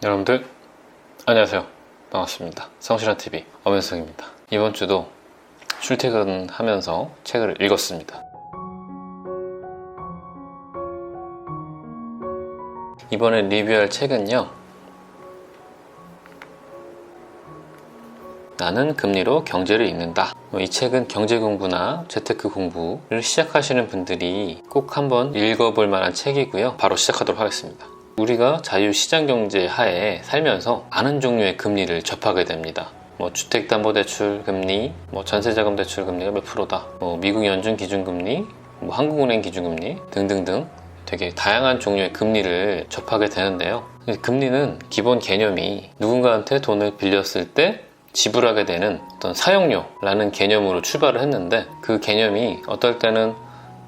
여러분들 안녕하세요. 반갑습니다. 성실한TV 엄현성입니다. 이번 주도 출퇴근하면서 책을 읽었습니다. 이번에 리뷰할 책은요, 나는 금리로 경제를 읽는다. 이 책은 경제 공부나 재테크 공부를 시작하시는 분들이 꼭 한번 읽어볼 만한 책이고요. 바로 시작하도록 하겠습니다. 우리가 자유시장경제 하에 살면서 많은 종류의 금리를 접하게 됩니다. 주택담보대출 금리, 전세자금 대출 금리가 몇 프로다, 미국 연준 기준금리, 한국은행 기준금리 등등등 되게 다양한 종류의 금리를 접하게 되는데요. 금리는 기본 개념이 누군가한테 돈을 빌렸을 때 지불하게 되는 어떤 사용료라는 개념으로 출발을 했는데, 그 개념이 어떨 때는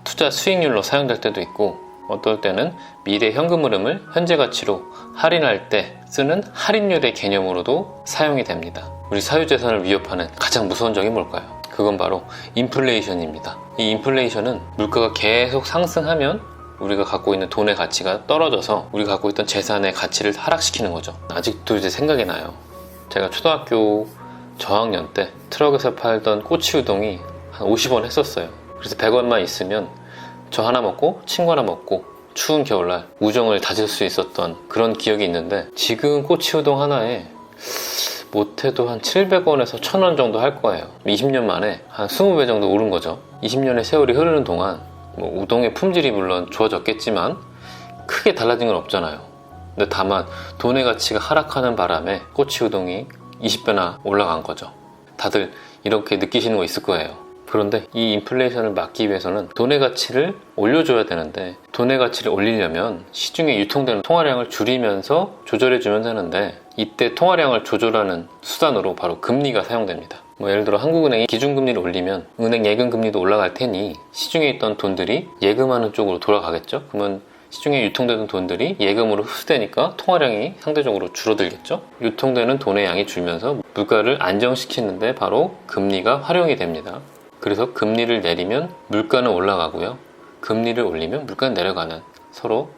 투자 수익률로 사용될 때도 있고, 어떨 때는 미래 현금 흐름을 현재 가치로 할인할 때 쓰는 할인율의 개념으로도 사용이 됩니다. 우리 사유재산을 위협하는 가장 무서운 적이 뭘까요? 그건 바로 인플레이션입니다. 이 인플레이션은 물가가 계속 상승하면 우리가 갖고 있는 돈의 가치가 떨어져서 우리가 갖고 있던 재산의 가치를 하락시키는 거죠. 아직도 이제 생각이 나요. 제가 초등학교 저학년 때 트럭에서 팔던 꼬치우동이 한 50원 했었어요. 그래서 100원만 있으면 저 하나 먹고 친구 하나 먹고 추운 겨울날 우정을 다질 수 있었던 그런 기억이 있는데, 지금 꼬치우동 하나에 못해도 한 700원에서 1000원 정도 할 거예요. 20년 만에 한 20배 정도 오른 거죠. 20년의 세월이 흐르는 동안 우동의 품질이 물론 좋아졌겠지만 크게 달라진 건 없잖아요. 근데 다만 돈의 가치가 하락하는 바람에 꼬치우동이 20배나 올라간 거죠. 다들 이렇게 느끼시는 거 있을 거예요. 그런데 이 인플레이션을 막기 위해서는 돈의 가치를 올려줘야 되는데, 돈의 가치를 올리려면 시중에 유통되는 통화량을 줄이면서 조절해주면 되는데, 이때 통화량을 조절하는 수단으로 바로 금리가 사용됩니다. 예를 들어 한국은행이 기준금리를 올리면 은행 예금금리도 올라갈 테니 시중에 있던 돈들이 예금하는 쪽으로 돌아가겠죠. 그러면 시중에 유통되는 돈들이 예금으로 흡수되니까 통화량이 상대적으로 줄어들겠죠. 유통되는 돈의 양이 줄면서 물가를 안정시키는데 바로 금리가 활용이 됩니다. 그래서 금리를 내리면 물가는 올라가고요, 금리를 올리면 물가는 내려가는 서로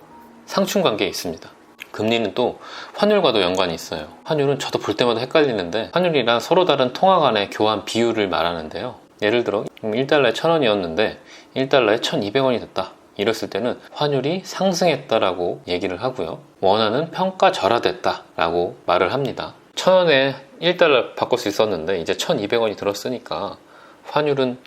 상충관계에 있습니다. 금리는 또 환율과도 연관이 있어요. 환율은 저도 볼 때마다 헷갈리는데, 환율이란 서로 다른 통화 간의 교환 비율을 말하는데요. 예를 들어 1달러에 1000원이었는데 1달러에 1200원이 됐다. 이랬을 때는 환율이 상승했다라고 얘기를 하고요, 원화는 평가절하됐다라고 말을 합니다. 1000원에 1달러 바꿀 수 있었는데 이제 1200원이 들었으니까 환율은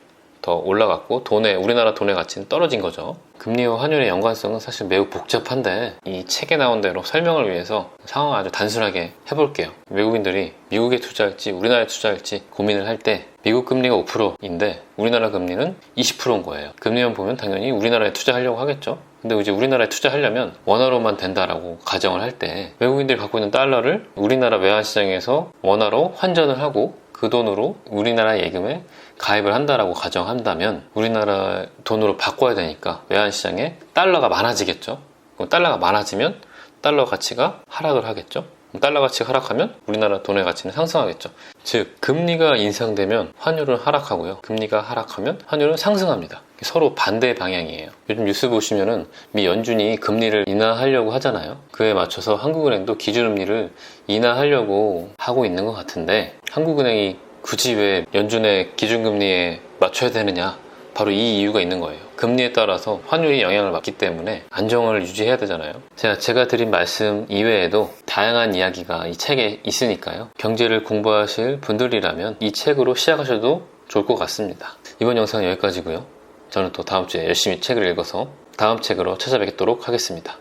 더 올라갔고 우리나라 돈의 가치는 떨어진 거죠. 금리와 환율의 연관성은 사실 매우 복잡한데, 이 책에 나온 대로 설명을 위해서 상황을 아주 단순하게 해볼게요. 외국인들이 미국에 투자할지 우리나라에 투자할지 고민을 할 때 미국 금리가 5%인데 우리나라 금리는 20%인 거예요. 금리만 보면 당연히 우리나라에 투자하려고 하겠죠. 근데 이제 우리나라에 투자하려면 원화로만 된다라고 가정을 할 때, 외국인들이 갖고 있는 달러를 우리나라 외환시장에서 원화로 환전을 하고 그 돈으로 우리나라 예금에 가입을 한다라고 가정한다면 우리나라 돈으로 바꿔야 되니까 외환시장에 달러가 많아지겠죠. 그럼 달러가 많아지면 달러 가치가 하락을 하겠죠. 달러 가치가 하락하면 우리나라 돈의 가치는 상승하겠죠. 즉 금리가 인상되면 환율은 하락하고요, 금리가 하락하면 환율은 상승합니다. 서로 반대 방향이에요. 요즘 뉴스 보시면은 미 연준이 금리를 인하하려고 하잖아요. 그에 맞춰서 한국은행도 기준금리를 인하하려고 하고 있는 것 같은데, 한국은행이 굳이 왜 연준의 기준금리에 맞춰야 되느냐, 바로 이 이유가 있는 거예요. 금리에 따라서 환율이 영향을 받기 때문에 안정을 유지해야 되잖아요. 제가 드린 말씀 이외에도 다양한 이야기가 이 책에 있으니까요, 경제를 공부하실 분들이라면 이 책으로 시작하셔도 좋을 것 같습니다. 이번 영상은 여기까지고요. 저는 또 다음 주에 열심히 책을 읽어서 다음 책으로 찾아뵙도록 하겠습니다.